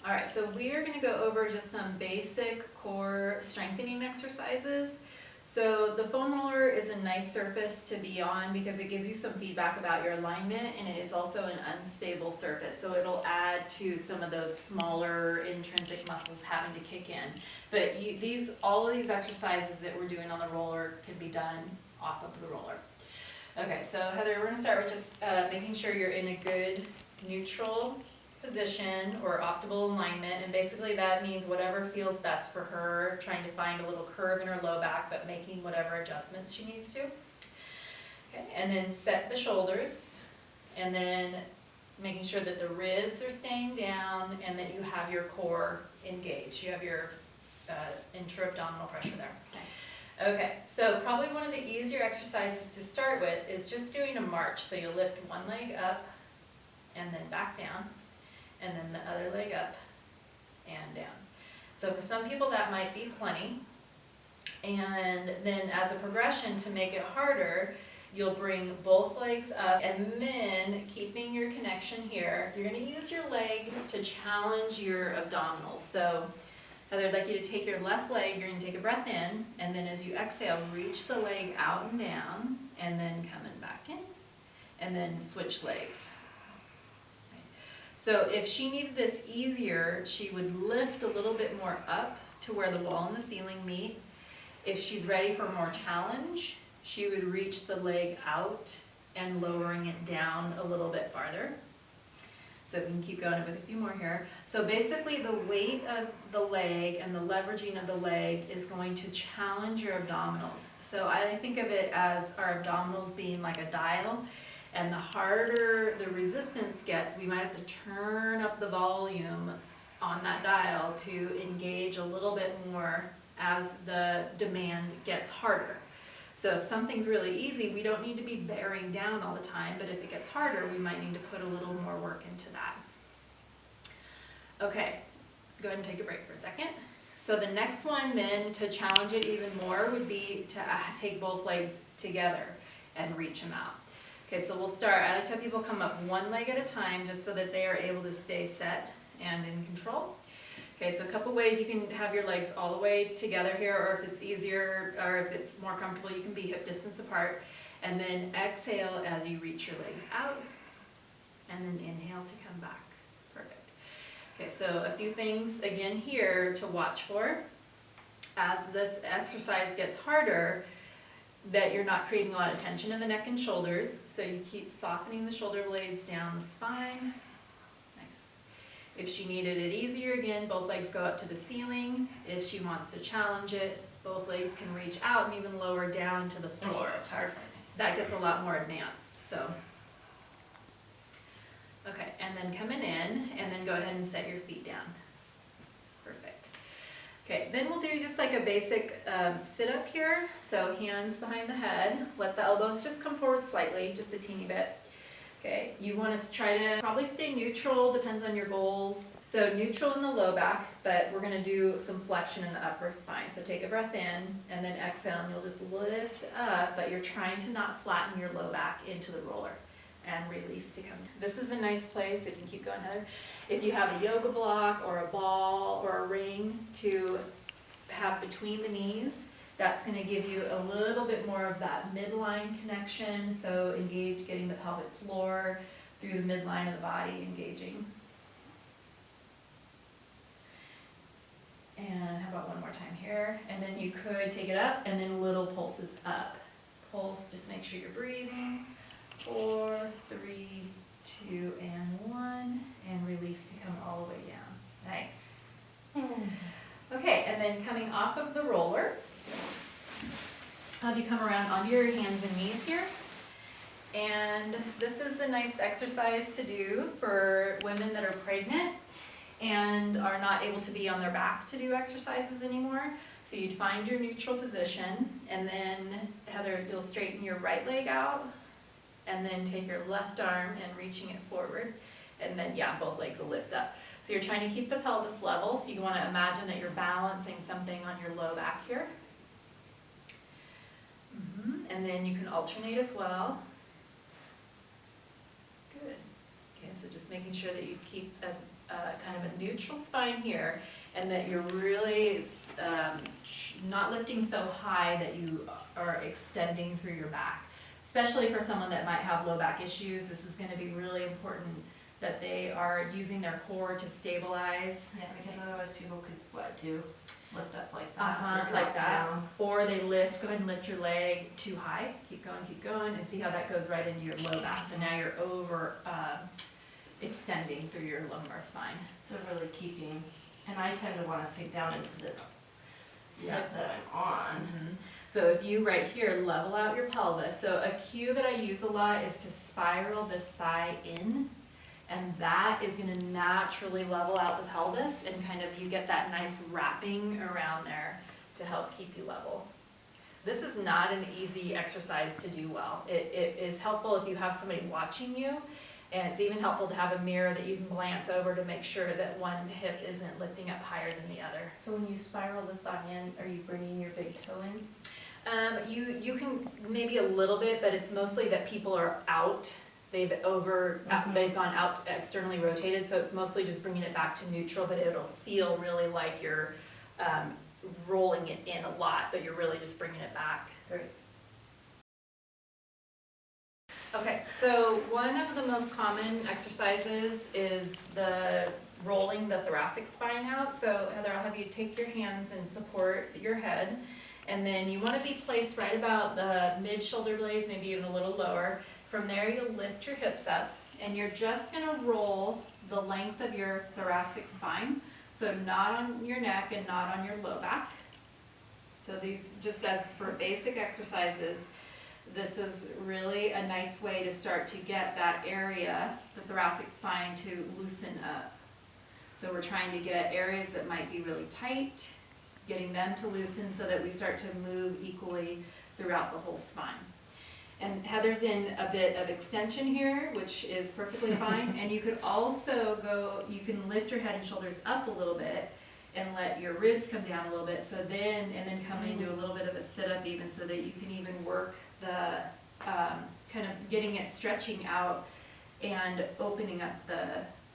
All right, so we are going to go over just some basic core strengthening exercises. So the foam roller is a nice surface to be on because it gives you some feedback about your alignment, and it is also an unstable surface. So it'll add to some of those smaller intrinsic muscles having to kick in. But all of these exercises that we're doing on the roller can be done off of the roller. Okay, so Heather, we're going to start with just making sure you're in a good neutral position or optimal alignment, and basically that means whatever feels best for her, trying to find a little curve in her low back but making whatever adjustments she needs to. Okay, and then set the shoulders, and then making sure that the ribs are staying down and that you have your core engaged. You have your intra-abdominal pressure there. Okay, so probably one of the easier exercises to start with is just doing a march. So you'll lift one leg up and then back down, and then the other leg up and down. So for some people that might be plenty. And then as a progression to make it harder, you'll bring both legs up, and then keeping your connection here, you're going to use your leg to challenge your abdominals. So Heather, I'd like you to take your left leg, you're going to take a breath in, and then as you exhale, reach the leg out and down, and then coming back in, and then switch legs. So if she needed this easier, she would lift a little bit more up to where the wall and the ceiling meet. If she's ready for more challenge, she would reach the leg out and lowering it down a little bit farther. So we can keep going with a few more here. So basically the weight of the leg and the leveraging of the leg is going to challenge your abdominals. So I think of it as our abdominals being like a dial. And the harder the resistance gets, we might have to turn up the volume on that dial to engage a little bit more as the demand gets harder. So if something's really easy, we don't need to be bearing down all the time, but if it gets harder, we might need to put a little more work into that. Okay, go ahead and take a break for a second. So the next one then, to challenge it even more, would be to take both legs together and reach them out. Okay, so we'll start. I like to have people come up one leg at a time just so that they are able to stay set and in control. Okay, so a couple ways you can have your legs all the way together here, or if it's easier, or if it's more comfortable, you can be hip distance apart. And then exhale as you reach your legs out, and then inhale to come back. Perfect. Okay, so a few things again here to watch for. As this exercise gets harder, that you're not creating a lot of tension in the neck and shoulders, so you keep softening the shoulder blades down the spine. Nice. If she needed it easier, again, both legs go up to the ceiling. If she wants to challenge it, both legs can reach out and even lower down to the floor. Oh, it's hard for me. That gets a lot more advanced, so. Okay, and then coming in, and then go ahead and set your feet down. Perfect. Okay, then we'll do just like a basic sit-up here. So hands behind the head, let the elbows just come forward slightly, just a teeny bit. Okay, you want to try to probably stay neutral, depends on your goals. So neutral in the low back, but we're going to do some flexion in the upper spine. So take a breath in, and then exhale, and you'll just lift up, but you're trying to not flatten your low back into the roller. And release to come. This is a nice place, if you can keep going, Heather. If you have a yoga block or a ball or a ring to have between the knees, that's going to give you a little bit more of that midline connection. So engage getting the pelvic floor through the midline of the body, engaging. And how about one more time here? And then you could take it up and then little pulses up. Pulse, just make sure you're breathing. 4, 3, 2, and 1, and release to come all the way down. Nice. Okay, and then coming off of the roller, have you come around onto your hands and knees here. And this is a nice exercise to do for women that are pregnant and are not able to be on their back to do exercises anymore. So you'd find your neutral position, and then Heather, you'll straighten your right leg out, and then take your left arm and reaching it forward, and then both legs will lift up. So you're trying to keep the pelvis level, so you want to imagine that you're balancing something on your low back here. And then you can alternate as well. Good. So just making sure that you keep as kind of a neutral spine here, and that you're really not lifting so high that you are extending through your back. Especially for someone that might have low back issues, this is going to be really important that they are using their core to stabilize. Yeah, because otherwise people could lift up like that. Like that. Down. Or they go ahead and lift your leg too high. Keep going, and see how that goes right into your low back. So now you're over extending through your lumbar spine. So really keeping, and I tend to want to sink down into this hip that I'm on. Mm-hmm. So if you right here level out your pelvis, so a cue that I use a lot is to spiral this thigh in, and that is going to naturally level out the pelvis, and kind of you get that nice wrapping around there to help keep you level. This is not an easy exercise to do well. It is helpful if you have somebody watching you, and it's even helpful to have a mirror that you can glance over to make sure that one hip isn't lifting up higher than the other. So when you spiral the thigh in, are you bringing your big toe in? You can maybe a little bit, but it's mostly that people are out. They've gone out externally rotated, so it's mostly just bringing it back to neutral, but it'll feel really like you're rolling it in a lot, but you're really just bringing it back. Great. Okay, so one of the most common exercises is rolling the thoracic spine out. So Heather, I'll have you take your hands and support your head. And then you want to be placed right about the mid-shoulder blades, maybe even a little lower. From there, you'll lift your hips up, and you're just going to roll the length of your thoracic spine. So not on your neck and not on your low back. So these, just as for basic exercises, this is really a nice way to start to get that area, the thoracic spine, to loosen up. So we're trying to get areas that might be really tight, getting them to loosen so that we start to move equally throughout the whole spine. And Heather's in a bit of extension here, which is perfectly fine. And you could also you can lift your head and shoulders up a little bit and let your ribs come down a little bit. So then come into a little bit of a sit-up even, so that you can even work the kind of getting it stretching out and opening up the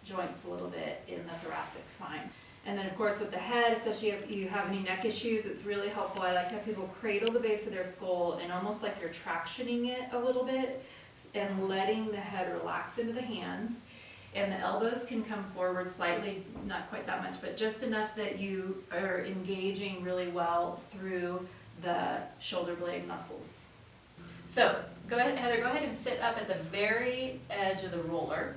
joints a little bit in the thoracic spine. And then of course with the head, especially if you have any neck issues, it's really helpful. I like to have people cradle the base of their skull and almost like you're tractioning it a little bit and letting the head relax into the hands. And the elbows can come forward slightly, not quite that much, but just enough that you are engaging really well through the shoulder blade muscles. So go ahead, Heather, go ahead and sit up at the very edge of the roller.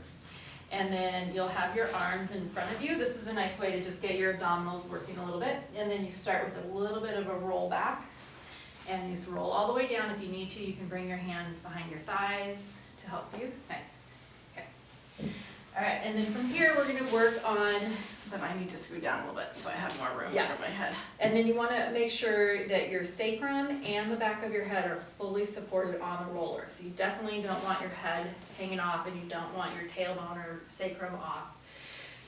And then you'll have your arms in front of you. This is a nice way to just get your abdominals working a little bit. And then you start with a little bit of a roll back. And you just roll all the way down. If you need to, you can bring your hands behind your thighs to help you. Nice. Okay. All right, and then from here we're going to work on... But I need to scoot down a little bit so I have more room under my head. And then you want to make sure that your sacrum and the back of your head are fully supported on the roller. So you definitely don't want your head hanging off, and you don't want your tailbone or sacrum off.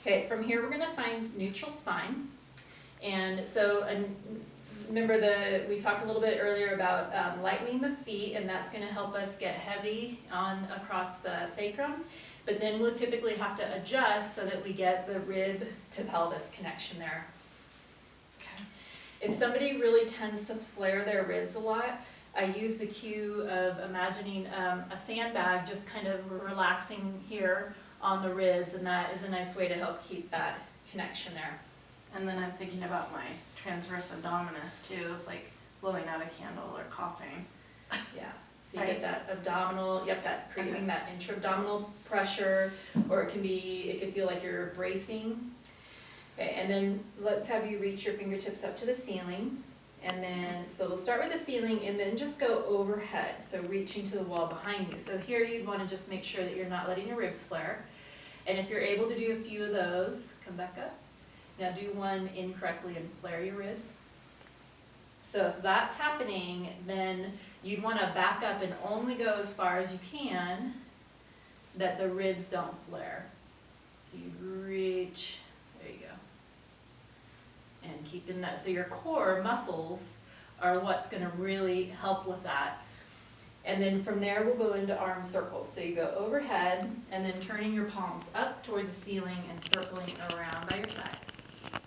Okay, from here we're going to find neutral spine. And so remember we talked a little bit earlier about lightening the feet, and that's going to help us get heavy across the sacrum. But then we'll typically have to adjust so that we get the rib to pelvis connection there. Okay. If somebody really tends to flare their ribs a lot, I use the cue of imagining a sandbag just kind of relaxing here on the ribs, and that is a nice way to help keep that connection there. And then I'm thinking about my transverse abdominis too, like blowing out a candle or coughing. Yeah. So you get that abdominal, creating that intra-abdominal pressure, or it could feel like you're bracing. Okay, and then let's have you reach your fingertips up to the ceiling. And then, so we'll start with the ceiling and then just go overhead. So reaching to the wall behind you. So here you'd want to just make sure that you're not letting your ribs flare. And if you're able to do a few of those, come back up. Now do one incorrectly and flare your ribs. So if that's happening, then you'd want to back up and only go as far as you can that the ribs don't flare. So you reach, there you go. And keeping that, so your core muscles are what's going to really help with that. And then from there, we'll go into arm circles. So you go overhead and then turning your palms up towards the ceiling and circling around by your side.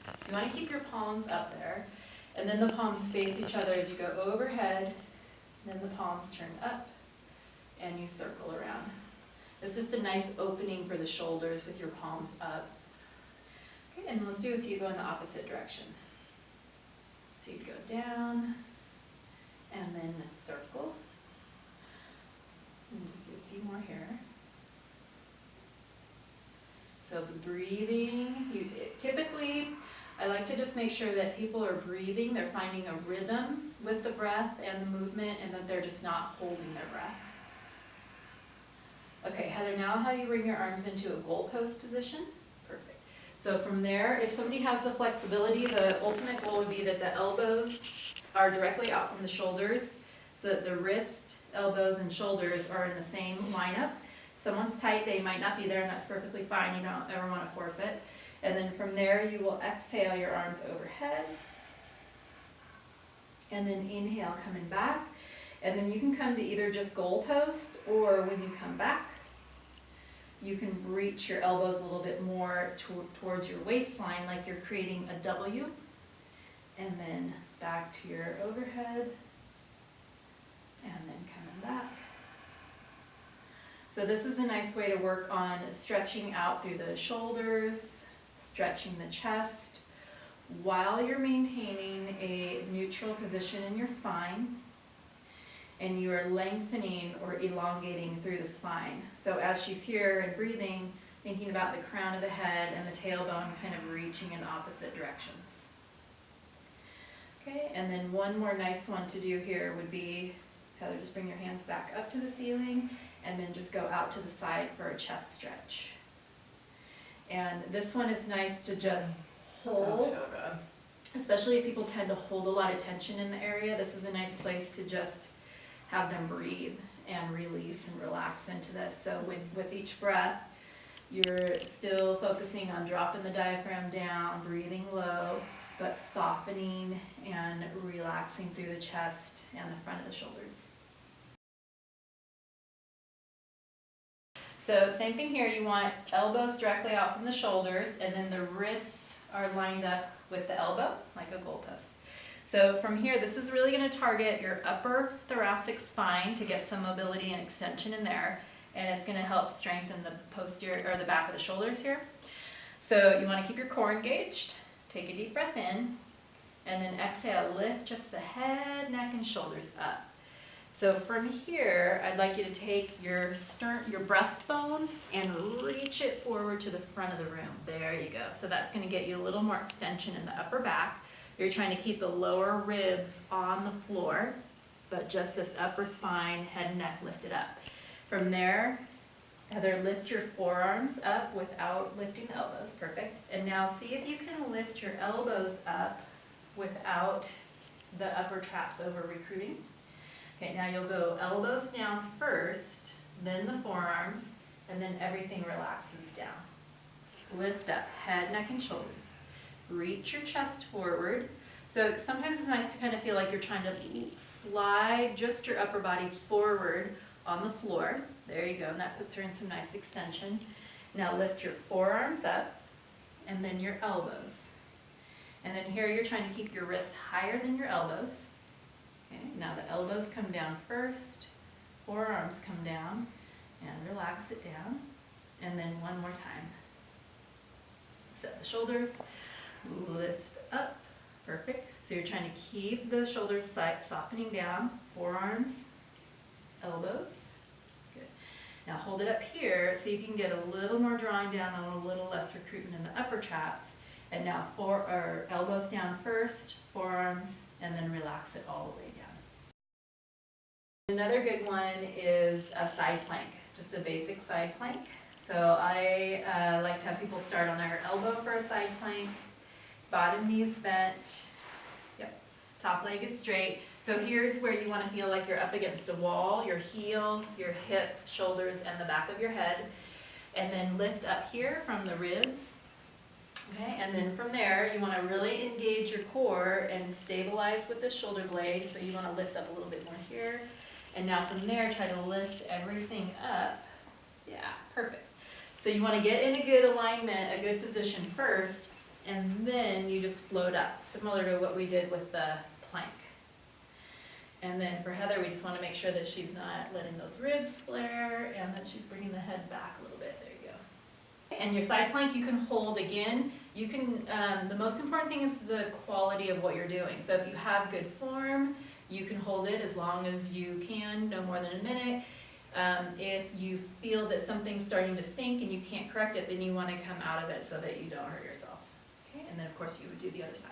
So you want to keep your palms up there, and then the palms face each other as you go overhead, then the palms turn up, and you circle around. It's just a nice opening for the shoulders with your palms up. Okay, and let's do a few go in the opposite direction. So you'd go down, and then circle. And just do a few more here. So the breathing, typically, I like to just make sure that people are breathing, they're finding a rhythm with the breath and the movement, and that they're just not holding their breath. Okay, Heather, now how you bring your arms into a goalpost position. Perfect. So from there, if somebody has the flexibility, the ultimate goal would be that the elbows are directly out from the shoulders, so that the wrist, elbows, and shoulders are in the same lineup. Someone's tight, they might not be there, and that's perfectly fine. You don't ever want to force it. And then from there, you will exhale your arms overhead. And then inhale, coming back. And then you can come to either just goalpost, or when you come back, you can reach your elbows a little bit more towards your waistline, like you're creating a W. And then back to your overhead. And then coming back. So this is a nice way to work on stretching out through the shoulders, stretching the chest, while you're maintaining a neutral position in your spine, and you are lengthening or elongating through the spine. So as she's here and breathing, thinking about the crown of the head and the tailbone kind of reaching in opposite directions. Okay, and then one more nice one to do here would be, Heather, just bring your hands back up to the ceiling, and then just go out to the side for a chest stretch. And this one is nice to just hold. That does feel good. Especially if people tend to hold a lot of tension in the area, this is a nice place to just have them breathe and release and relax into this. So with each breath, you're still focusing on dropping the diaphragm down, breathing low, but softening and relaxing through the chest and the front of the shoulders. So same thing here, you want elbows directly out from the shoulders, and then the wrists are lined up with the elbow, like a goalpost. So from here, this is really going to target your upper thoracic spine to get some mobility and extension in there, and it's going to help strengthen the posterior or the back of the shoulders here. So you want to keep your core engaged. Take a deep breath in, and then exhale, lift just the head, neck, and shoulders up. So from here, I'd like you to take your breastbone and reach it forward to the front of the room. There you go. So that's going to get you a little more extension in the upper back. You're trying to keep the lower ribs on the floor, but just this upper spine, head and neck lifted up. From there, Heather, lift your forearms up without lifting the elbows. Perfect. And now see if you can lift your elbows up without the upper traps over recruiting. Okay, now you'll go elbows down first, then the forearms, and then everything relaxes down. Lift up, head, neck, and shoulders. Reach your chest forward. So sometimes it's nice to kind of feel like you're trying to slide just your upper body forward on the floor. There you go, and that puts her in some nice extension. Now lift your forearms up, and then your elbows. And then here you're trying to keep your wrists higher than your elbows. Okay, now the elbows come down first, forearms come down, and relax it down. And then one more time. Set the shoulders, lift up, perfect. So you're trying to keep the shoulders softening down, forearms, elbows. Good. Now hold it up here, see if you can get a little more drawing down and a little less recruitment in the upper traps. And now elbows down first, forearms, and then relax it all the way down. Another good one is a side plank, just a basic side plank. So I like to have people start on their elbow for a side plank, bottom knees bent, yep, top leg is straight. So here's where you want to feel like you're up against a wall, your heel, your hip, shoulders, and the back of your head. And then lift up here from the ribs. Okay, and then from there, you want to really engage your core and stabilize with the shoulder blade. So you want to lift up a little bit more here, And now from there, try to lift everything up. Yeah, perfect. So you want to get in a good alignment, a good position first, and then you just float up, similar to what we did with the plank. And then for Heather, we just want to make sure that she's not letting those ribs flare and that she's bringing the head back a little bit. There you go. And your side plank you can hold again. You can, the most important thing is the quality of what you're doing. So if you have good form, you can hold it as long as you can, no more than a minute. If you feel that something's starting to sink and you can't correct it, then you want to come out of it so that you don't hurt yourself. Okay, and then of course you would do the other side.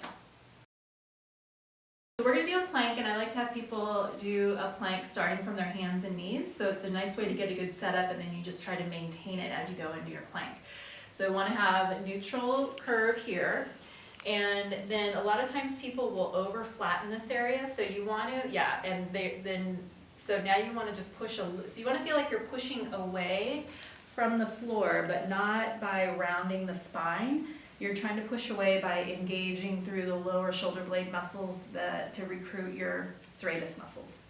So we're going to do a plank, and I like to have people do a plank starting from their hands and knees. So it's a nice way to get a good setup, and then you just try to maintain it as you go into your plank. So we want to have a neutral curve here. And then a lot of times people will over flatten this area. So you want to, yeah, and so now you want to just push so you want to feel like you're pushing away from the floor, but not by rounding the spine. You're trying to push away by engaging through the lower shoulder blade muscles to recruit your serratus muscles.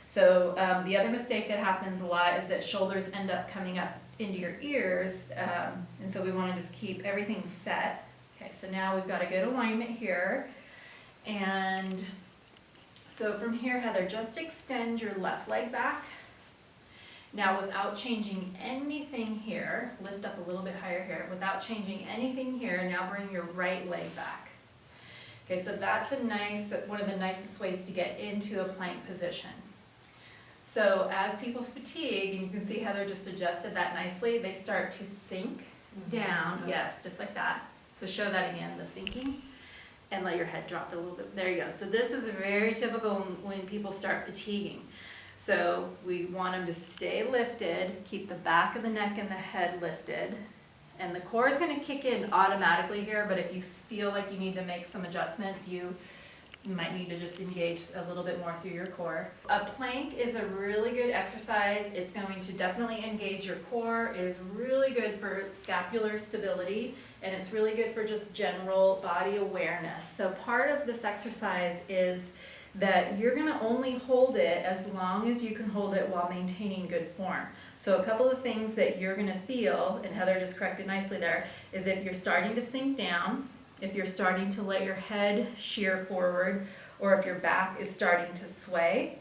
So the other mistake that happens a lot is that shoulders end up coming up into your ears, and so we want to just keep everything set. Okay, so now we've got a good alignment here, and so from here, Heather, just extend your left leg back. Now without changing anything here, lift up a little bit higher here, without changing anything here, now bring your right leg back. Okay, so that's one of the nicest ways to get into a plank position. So as people fatigue, and you can see Heather just adjusted that nicely, they start to sink down, yes, just like that. So show that again, the sinking, and let your head drop a little bit. There you go. So this is very typical when people start fatiguing. So we want them to stay lifted, keep the back of the neck and the head lifted, and the core is going to kick in automatically here, but if you feel like you need to make some adjustments, you might need to just engage a little bit more through your core. A plank is a really good exercise. It's going to definitely engage your core. It is really good for scapular stability, and it's really good for just general body awareness. So part of this exercise is that you're going to only hold it as long as you can hold it while maintaining good form. So a couple of things that you're going to feel, and Heather just corrected nicely there, is if you're starting to sink down, if you're starting to let your head shear forward, or if your back is starting to sway.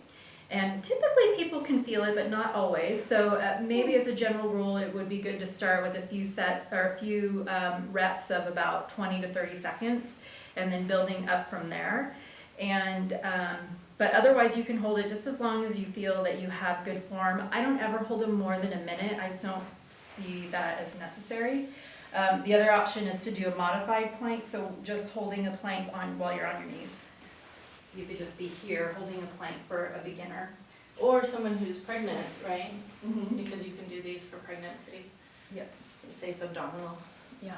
And typically people can feel it, but not always. So maybe as a general rule, it would be good to start with a few reps of about 20 to 30 seconds, and then building up from there. And but otherwise you can hold it just as long as you feel that you have good form. I don't ever hold them more than a minute. I just don't see that as necessary. The other option is to do a modified plank, so just holding a plank while you're on your knees. You could just be here holding a plank for a beginner. Or someone who's pregnant, right? Mm-hmm. Because you can do these for pregnancy. Yep. The safe abdominal. Yeah.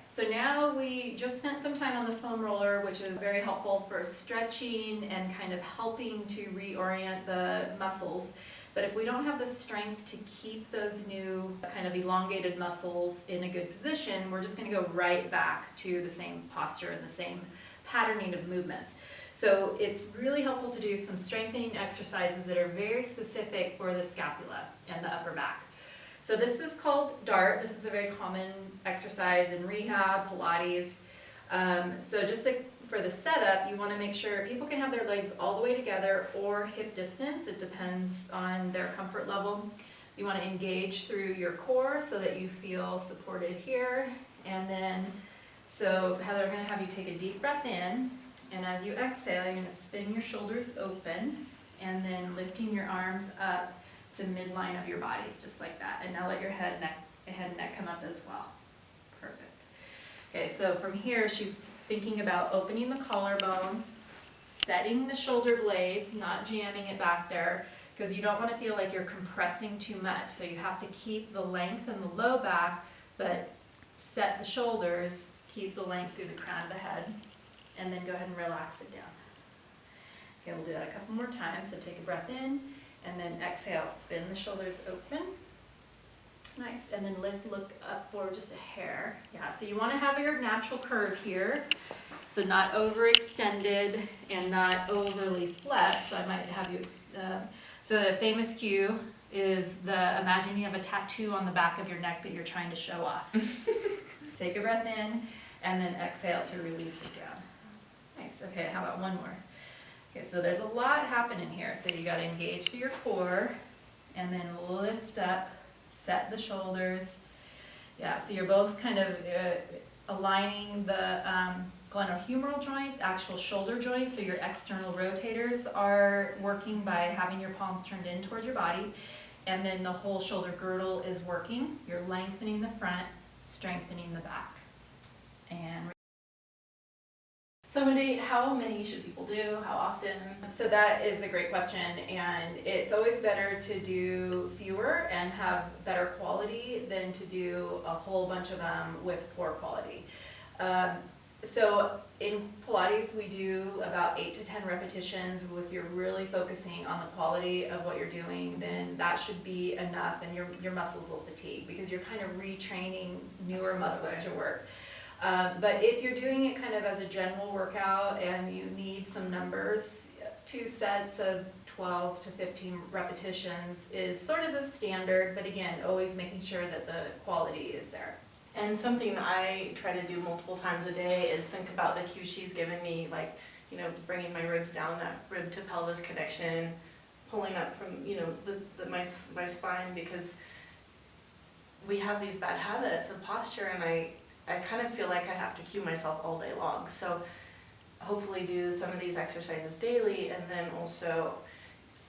So now we just spent some time on the foam roller, which is very helpful for stretching and kind of helping to reorient the muscles. But if we don't have the strength to keep those new kind of elongated muscles in a good position, we're just going to go right back to the same posture and the same patterning of movements. So it's really helpful to do some strengthening exercises that are very specific for the scapula and the upper back. So this is called DART. This is a very common exercise in rehab, Pilates. So just like for the setup, you want to make sure people can have their legs all the way together or hip distance. It depends on their comfort level. You want to engage through your core so that you feel supported here. And then, so Heather, I'm going to have you take a deep breath in. And as you exhale, you're going to spin your shoulders open and then lifting your arms up to midline of your body, just like that. And now let your head and neck come up as well. Perfect. Okay, so from here, she's thinking about opening the collarbones, setting the shoulder blades, not jamming it back there, because you don't want to feel like you're compressing too much. So you have to keep the length in the low back, but set the shoulders, keep the length through the crown of the head, and then go ahead and relax it down. Okay, we'll do that a couple more times. So take a breath in, and then exhale, spin the shoulders open. Nice, and then look up forward just a hair. Yeah, so you want to have your natural curve here. So not overextended and not overly flat. So I might have you, so the famous cue is imagine you have a tattoo on the back of your neck that you're trying to show off. Take a breath in and then exhale to release it down. Nice, okay, how about one more? Okay, so there's a lot happening here. So you gotta engage through your core and then lift up, set the shoulders. Yeah, so you're both kind of aligning the glenohumeral joint, actual shoulder joint, so your external rotators are working by having your palms turned in towards your body, and then the whole shoulder girdle is working. You're lengthening the front, strengthening the back. And So Wendi, how many should people do? How often? so that is a great question, and it's always better to do fewer and have better quality than to do a whole bunch of them with poor quality. So in Pilates, we do about 8 to 10 repetitions. If you're really focusing on the quality of what you're doing, then that should be enough, and your muscles will fatigue because you're kind of retraining newer muscles to work. But if you're doing it kind of as a general workout and you need some numbers, 2 sets of 12 to 15 repetitions is sort of the standard, but again, always making sure that the quality is there. And something I try to do multiple times a day is think about the cues she's given me, like, you know, bringing my ribs down, that rib to pelvis connection, pulling up from, you know, my spine, because we have these bad habits of posture, and I kind of feel like I have to cue myself all day long. So hopefully do some of these exercises daily, and then also,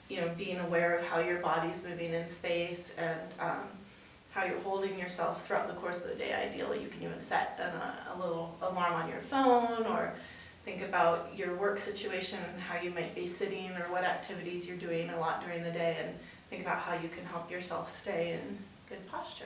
you know, being aware of how your body's moving in space and how you're holding yourself throughout the course of the day. Ideally, you can even set a little alarm on your phone, or think about your work situation and how you might be sitting or what activities you're doing a lot during the day, and think about how you can help yourself stay in good posture.